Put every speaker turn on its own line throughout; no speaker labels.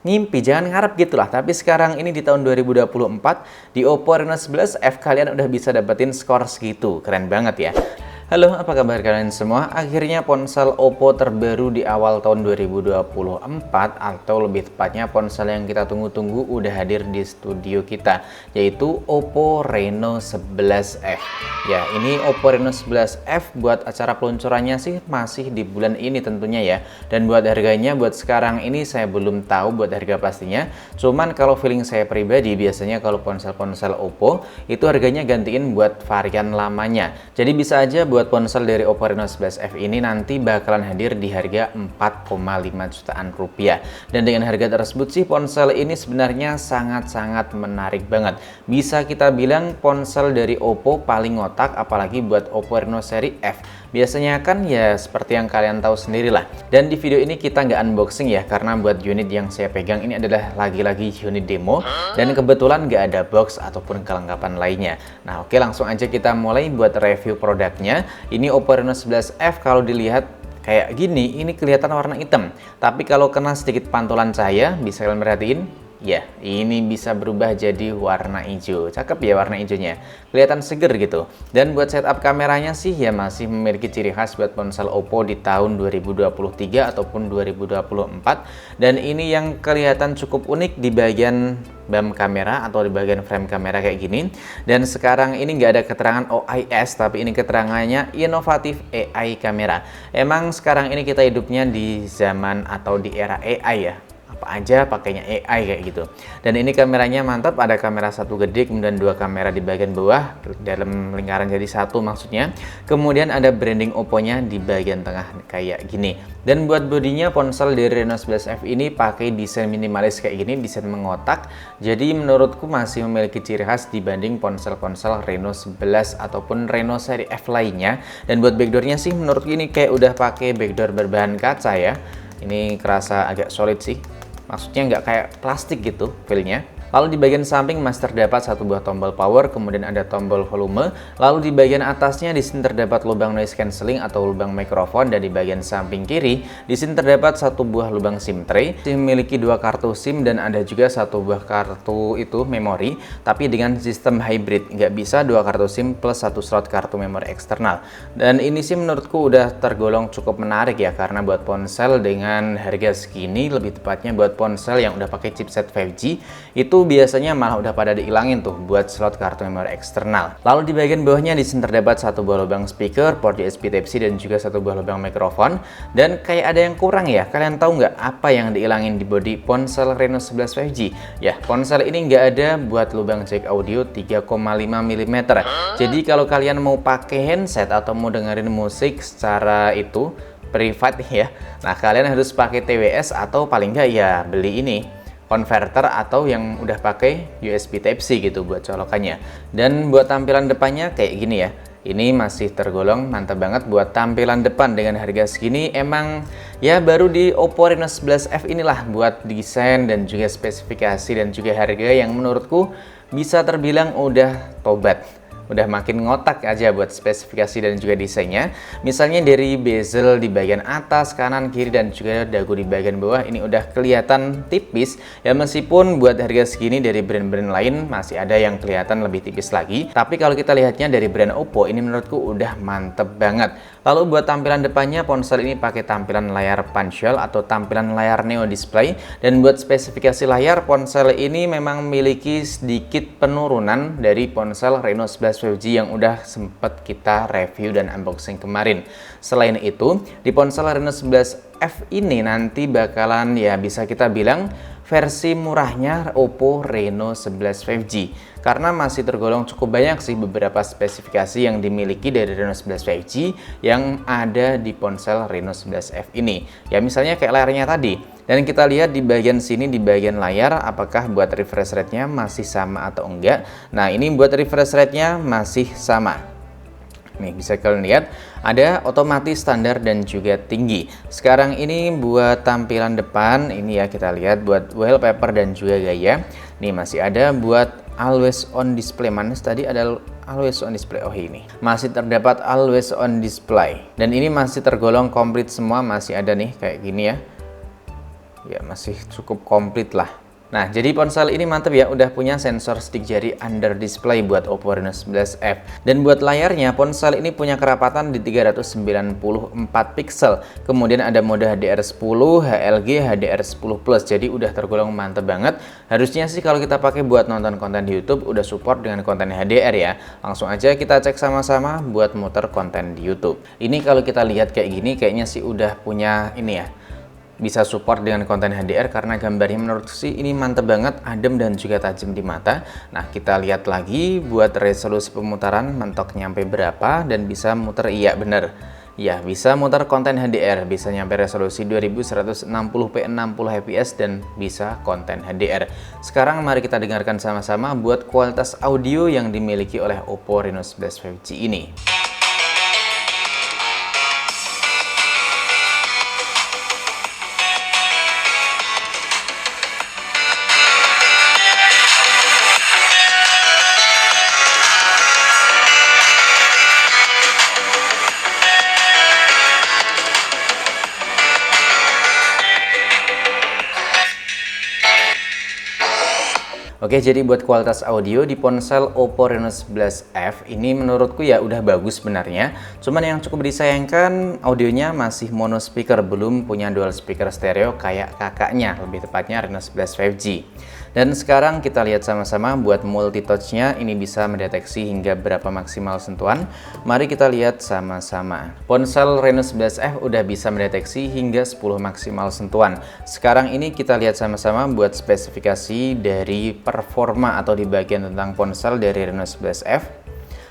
Ngimpi, jangan ngarep gitulah. Tapi sekarang ini di tahun 2024, di Oppo Reno 11F kalian udah bisa dapetin skor segitu. Keren banget ya. Halo, apa kabar kalian semua? Akhirnya ponsel Oppo terbaru di awal tahun 2024, atau lebih tepatnya ponsel yang kita tunggu-tunggu udah hadir di studio kita, yaitu Oppo Reno 11F. Ya, ini Oppo Reno 11F buat acara peluncurannya sih masih di bulan ini tentunya ya. Dan buat harganya buat sekarang ini saya belum tahu buat harga pastinya. Cuman kalau feeling saya pribadi, biasanya kalau ponsel-ponsel Oppo itu harganya gantiin buat varian lamanya. Jadi bisa aja buat ponsel dari Oppo Reno 11F ini nanti bakalan hadir di harga 4,5 jutaan rupiah. Dan dengan harga tersebut sih ponsel ini sebenarnya sangat-sangat menarik banget. Bisa kita bilang ponsel dari Oppo paling ngotak, apalagi buat Oppo Reno seri F. Biasanya kan ya seperti yang kalian tahu sendirilah. Dan di video ini kita nggak unboxing ya, karena buat unit yang saya pegang ini adalah lagi-lagi unit demo, dan kebetulan nggak ada box ataupun kelengkapan lainnya. Nah oke, langsung aja kita mulai buat review produknya. Ini Oppo Reno 11F kalau dilihat kayak gini, ini kelihatan warna hitam. Tapi kalau kena sedikit pantulan cahaya, bisa kalian perhatiin, ya, ini bisa berubah jadi warna hijau. Cakep ya warna hijaunya. Kelihatan seger gitu. Dan buat setup kameranya sih ya masih memiliki ciri khas buat ponsel Oppo di tahun 2023 ataupun 2024. Dan ini yang kelihatan cukup unik di bagian BAM kamera atau di bagian frame kamera kayak gini. Dan sekarang ini nggak ada keterangan OIS, tapi ini keterangannya inovatif AI kamera. Emang sekarang ini kita hidupnya di zaman atau di era AI ya. Apa aja pakainya AI kayak gitu. Dan ini kameranya mantap, ada kamera satu gede, kemudian dua kamera di bagian bawah dalam lingkaran jadi satu maksudnya. Kemudian ada branding Oppo-nya di bagian tengah kayak gini. Dan buat bodinya ponsel dari Reno 11F ini pakai desain minimalis kayak gini, desain mengotak. Jadi menurutku masih memiliki ciri khas dibanding ponsel-ponsel Reno 11 ataupun Reno seri F lainnya. Dan buat backdoornya sih menurutku ini kayak udah pakai backdoor berbahan kaca ya. Ini kerasa agak solid sih. Maksudnya nggak kayak plastik gitu feel-nya. Lalu di bagian samping masih terdapat satu buah tombol power, kemudian ada tombol volume. Lalu di bagian atasnya di sini terdapat lubang noise cancelling atau lubang mikrofon, dan di bagian samping kiri di sini terdapat satu buah lubang SIM tray. Memiliki dua kartu SIM dan ada juga satu buah kartu itu memori, tapi dengan sistem hybrid. Nggak bisa dua kartu SIM plus satu slot kartu memori eksternal. Dan ini sih menurutku udah tergolong cukup menarik ya, karena buat ponsel dengan harga segini, lebih tepatnya buat ponsel yang udah pakai chipset 5G, itu biasanya malah udah pada diilangin tuh buat slot kartu memori eksternal. Lalu di bagian bawahnya di sini terdapat satu buah lubang speaker, port USB Type-C, dan juga satu buah lubang mikrofon. Dan kayak ada yang kurang ya, kalian tahu nggak apa yang diilangin di bodi ponsel Reno 11 5G? Ya, ponsel ini nggak ada buat lubang jack audio 3,5 mm. Jadi kalau kalian mau pakai handset atau mau dengerin musik secara itu private ya, nah kalian harus pakai TWS atau paling nggak ya beli ini converter atau yang udah pakai USB Type-C gitu buat colokannya. Dan buat tampilan depannya kayak gini ya. Ini masih tergolong mantap banget buat tampilan depan dengan harga segini. Emang ya baru di Oppo Reno 11F inilah buat desain dan juga spesifikasi dan juga harga yang menurutku bisa terbilang udah tobat. Udah makin ngotak aja buat spesifikasi dan juga desainnya. Misalnya dari bezel di bagian atas, kanan, kiri, dan juga dagu di bagian bawah ini udah kelihatan tipis ya, meskipun buat harga segini dari brand-brand lain masih ada yang kelihatan lebih tipis lagi. Tapi kalau kita lihatnya dari brand Oppo ini menurutku udah mantep banget. Lalu buat tampilan depannya ponsel ini pakai tampilan layar punch-hole atau tampilan layar neo display. Dan buat spesifikasi layar, ponsel ini memang memiliki sedikit penurunan dari ponsel Reno 11 5G yang udah sempet kita review dan unboxing kemarin. Selain itu, di ponsel Reno 11F ini nanti bakalan ya bisa kita bilang versi murahnya Oppo Reno 11 5G, karena masih tergolong cukup banyak sih beberapa spesifikasi yang dimiliki dari Reno 11 5G yang ada di ponsel Reno 11F ini. Ya misalnya kayak layarnya tadi. Dan kita lihat di bagian sini, di bagian layar, apakah buat refresh rate-nya masih sama atau enggak. Nah ini buat refresh rate-nya masih sama. Nih bisa kalian lihat ada otomatis, standar, dan juga tinggi. Sekarang ini buat tampilan depan ini ya, kita lihat buat wallpaper dan juga gaya. Nih masih ada buat always on display. Manis tadi ada always on display. Oh ini masih terdapat always on display. Dan ini masih tergolong komplit semua, masih ada nih kayak gini ya. ya masih cukup komplit lah. Nah, jadi ponsel ini mantep ya, udah punya sensor stick jari under display buat Oppo Reno 11F. Dan buat layarnya, ponsel ini punya kerapatan di 394 pixel. Kemudian ada mode HDR10, HLG, HDR10+. Jadi udah tergolong mantep banget. Harusnya sih kalau kita pakai buat nonton konten di YouTube udah support dengan konten HDR ya. Langsung aja kita cek sama-sama buat muter konten di YouTube. Ini kalau kita lihat kayak gini, kayaknya sih udah punya ini ya, bisa support dengan konten HDR karena gambarnya menurut sih ini mantep banget, adem dan juga tajam di mata. Nah, kita lihat lagi buat resolusi pemutaran mentok nyampe berapa dan bisa muter, iya bener. Ya, bisa muter konten HDR, bisa nyampe resolusi 2160p 60 fps dan bisa konten HDR. Sekarang mari kita dengarkan sama-sama buat kualitas audio yang dimiliki oleh Oppo Reno 11 5G ini. Oke, jadi buat kualitas audio di ponsel Oppo Reno 11F ini menurutku ya udah bagus sebenarnya. Cuman yang cukup disayangkan audionya masih mono speaker, belum punya dual speaker stereo kayak kakaknya, lebih tepatnya Reno 11 5G. Dan sekarang kita lihat sama-sama buat multi touch-nya ini bisa mendeteksi hingga berapa maksimal sentuhan. Mari kita lihat sama-sama. Ponsel Reno 11F udah bisa mendeteksi hingga 10 maksimal sentuhan. Sekarang ini kita lihat sama-sama buat spesifikasi dari performa atau di bagian tentang ponsel dari Reno 11F.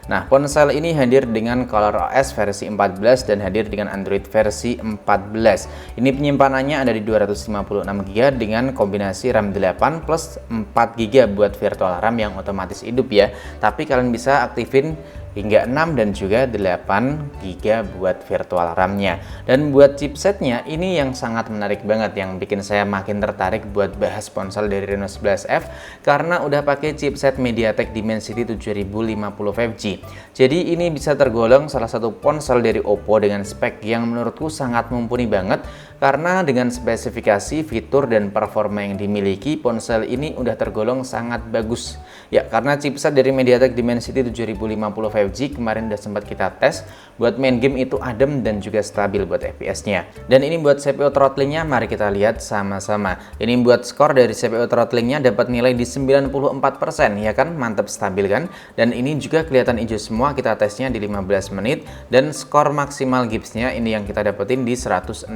Nah, ponsel ini hadir dengan ColorOS versi 14 dan hadir dengan Android versi 14. Ini penyimpanannya ada di 256GB dengan kombinasi RAM 8 plus 4GB buat virtual RAM yang otomatis hidup ya. Tapi kalian bisa aktifin hingga 6 dan juga 8GB buat virtual RAM-nya. Dan buat chipsetnya ini yang sangat menarik banget, yang bikin saya makin tertarik buat bahas ponsel dari Reno 11F karena udah pakai chipset MediaTek Dimensity 7050 5G. Jadi ini bisa tergolong salah satu ponsel dari Oppo dengan spek yang menurutku sangat mumpuni banget karena dengan spesifikasi, fitur, dan performa yang dimiliki, ponsel ini udah tergolong sangat bagus. Ya, karena chipset dari MediaTek Dimensity 7050 5G kemarin udah sempat kita tes, buat main game itu adem dan juga stabil buat FPS-nya. Dan ini buat CPU throttling-nya, mari kita lihat sama-sama. Ini buat skor dari CPU throttling-nya dapat nilai di 94%, ya kan? Mantap, stabil kan? Dan ini juga kelihatan hijau semua, kita tesnya di 15 menit, dan skor maksimal Gibbs-nya ini yang kita dapetin di 164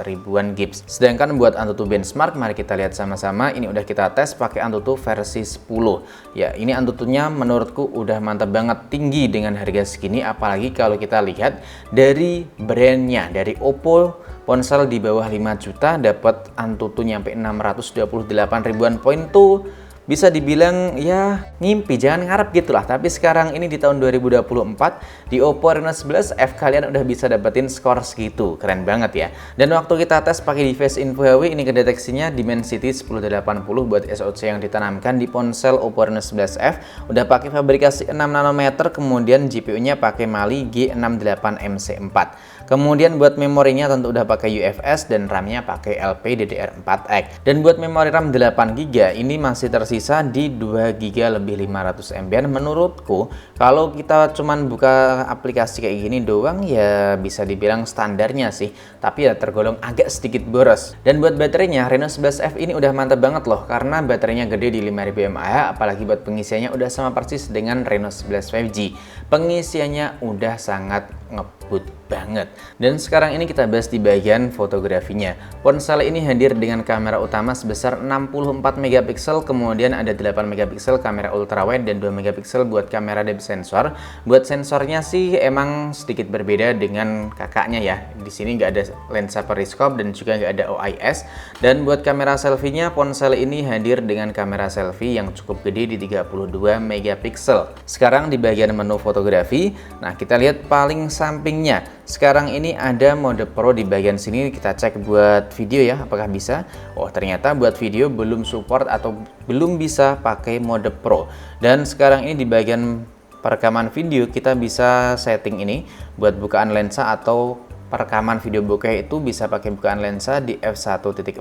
ribuan Gibbs. Sedangkan buat Antutu benchmark, mari kita lihat sama-sama. Ini udah kita tes pakai Antutu versi 10. Ya, ini Antutunya menurutku udah mantap banget, tinggi dengan harga segini, apalagi kalau kita lihat dari brandnya, dari Oppo, ponsel di bawah 5 juta dapat Antutu nyampe 628 ribuan poin tuh bisa dibilang ya ngimpi, jangan ngarep gitulah. Tapi sekarang ini di tahun 2024 di Oppo Reno 11F kalian udah bisa dapetin skor segitu, keren banget ya. Dan waktu kita tes pakai device InfoHW ini kedeteksinya Dimensity 1080 buat SoC yang ditanamkan di ponsel Oppo Reno 11F. Udah pakai fabrikasi 6 nanometer, kemudian GPU-nya pakai Mali G68MC4. Kemudian buat memorinya tentu udah pakai UFS dan RAM-nya pakai LPDDR4X. Dan buat memori RAM 8GB ini masih tersisa di 2GB lebih 500 MB. Menurutku kalau kita cuman buka aplikasi kayak gini doang ya bisa dibilang standarnya sih, tapi ya tergolong agak sedikit boros. Dan buat baterainya Reno 11F ini udah mantap banget loh karena baterainya gede di 5000 mAh, apalagi buat pengisiannya udah sama persis dengan Reno 11 5G. Pengisiannya udah sangat ngebut banget. Dan sekarang ini kita bahas di bagian fotografinya. Ponsel ini hadir dengan kamera utama sebesar 64 megapiksel, kemudian ada 8 megapiksel kamera ultrawide dan 2 megapiksel buat kamera depth sensor. Buat sensornya sih emang sedikit berbeda dengan kakaknya ya. Di sini nggak ada lensa periskop dan juga nggak ada OIS. Dan buat kamera selfie-nya, ponsel ini hadir dengan kamera selfie yang cukup gede di 32 megapiksel. Sekarang di bagian menu fotografi, nah kita lihat paling sampingnya. Sekarang ini ada mode Pro di bagian sini, kita cek buat video ya, apakah bisa. Oh, ternyata buat video belum support atau belum bisa pakai mode Pro. Dan sekarang ini di bagian perekaman video kita bisa setting ini buat bukaan lensa atau perekaman video bokeh itu bisa pakai bukaan lensa di f1.4,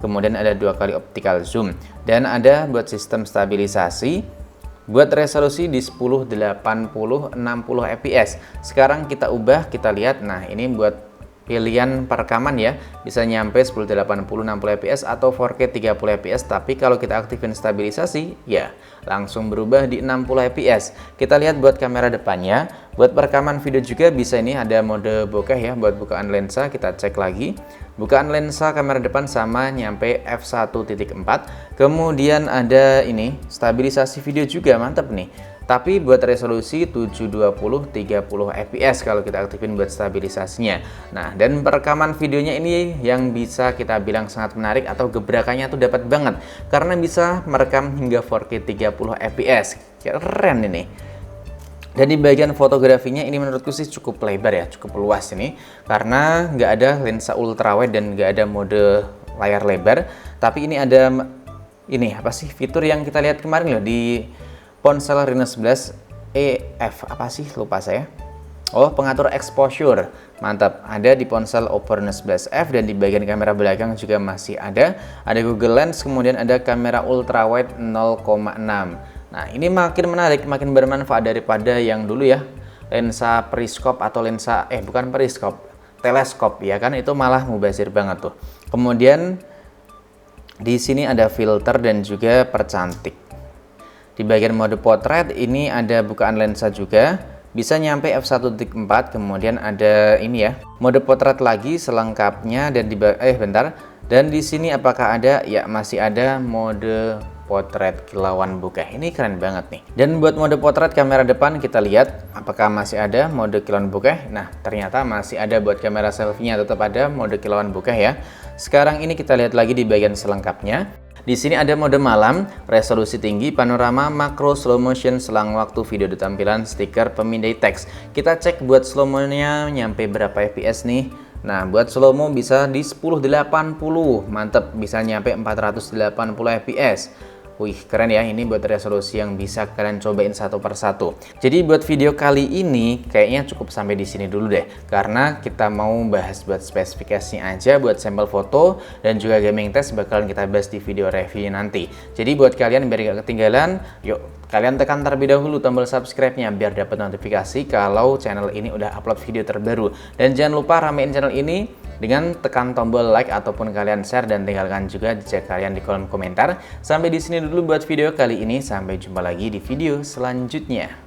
kemudian ada 2 kali optical zoom, dan ada buat sistem stabilisasi buat resolusi di 1080 60 fps. Sekarang kita ubah, kita lihat. Nah, ini buat pilihan perekaman ya, bisa nyampe 1080 60 fps atau 4K 30 fps, tapi kalau kita aktifin stabilisasi ya langsung berubah di 60 fps. Kita lihat buat kamera depannya, buat perekaman video juga bisa, ini ada mode bokeh ya. Buat bukaan lensa kita cek lagi, bukaan lensa kamera depan sama nyampe f1.4, kemudian ada ini stabilisasi video juga, mantap nih. Tapi buat resolusi 720 30 fps kalau kita aktifin buat stabilisasinya. Nah, dan perekaman videonya ini yang bisa kita bilang sangat menarik atau gebrakannya tuh dapat banget karena bisa merekam hingga 4K 30 fps. Keren ini. Dan di bagian fotografinya ini menurutku sih cukup lebar ya, cukup luas ini karena nggak ada lensa ultrawide dan nggak ada mode layar lebar. Tapi ini ada ini apa sih fitur yang kita lihat kemarin loh di ponsel Reno 11 EF, apa sih lupa saya. Oh, pengatur exposure, mantap, ada di ponsel Oppo Reno 11F. Dan di bagian kamera belakang juga masih ada Google Lens, kemudian ada kamera ultrawide 0,6. Nah, ini makin menarik, makin bermanfaat daripada yang dulu ya, lensa periskop atau lensa bukan periskop, teleskop ya kan, itu malah mubazir banget tuh. Kemudian di sini ada filter dan juga percantik. Di bagian mode potret ini ada bukaan lensa juga, bisa nyampe f1.4, kemudian ada ini ya, mode potret lagi selengkapnya. Dan di dan di sini apakah ada? Ya, masih ada mode potret kilauan bokeh. Ini keren banget nih. Dan buat mode potret kamera depan kita lihat apakah masih ada mode kilauan bokeh. Nah, ternyata masih ada. Buat kamera selfie-nya tetap ada mode kilauan bokeh ya. Sekarang ini kita lihat lagi di bagian selengkapnya. Di sini ada mode malam, resolusi tinggi, panorama, makro, slow motion, selang waktu, video di tampilan, stiker, pemindai teks. Kita cek buat slow mo-nya nyampe berapa fps nih. Nah, buat slow mo bisa di 1080, mantep, bisa nyampe 480 fps. Wih, keren ya, ini buat resolusi yang bisa kalian cobain satu persatu. Jadi buat video kali ini kayaknya cukup sampai di sini dulu deh, karena kita mau bahas buat spesifikasinya aja, buat sampel foto dan juga gaming test bakalan kita bahas di video review nanti. Jadi buat kalian biar gak ketinggalan, yuk kalian tekan terlebih dahulu tombol subscribe-nya biar dapat notifikasi kalau channel ini udah upload video terbaru. Dan jangan lupa ramein channel ini dengan tekan tombol like ataupun kalian share, dan tinggalkan juga jejak kalian di kolom komentar. Sampai di sini dulu buat video kali ini, sampai jumpa lagi di video selanjutnya.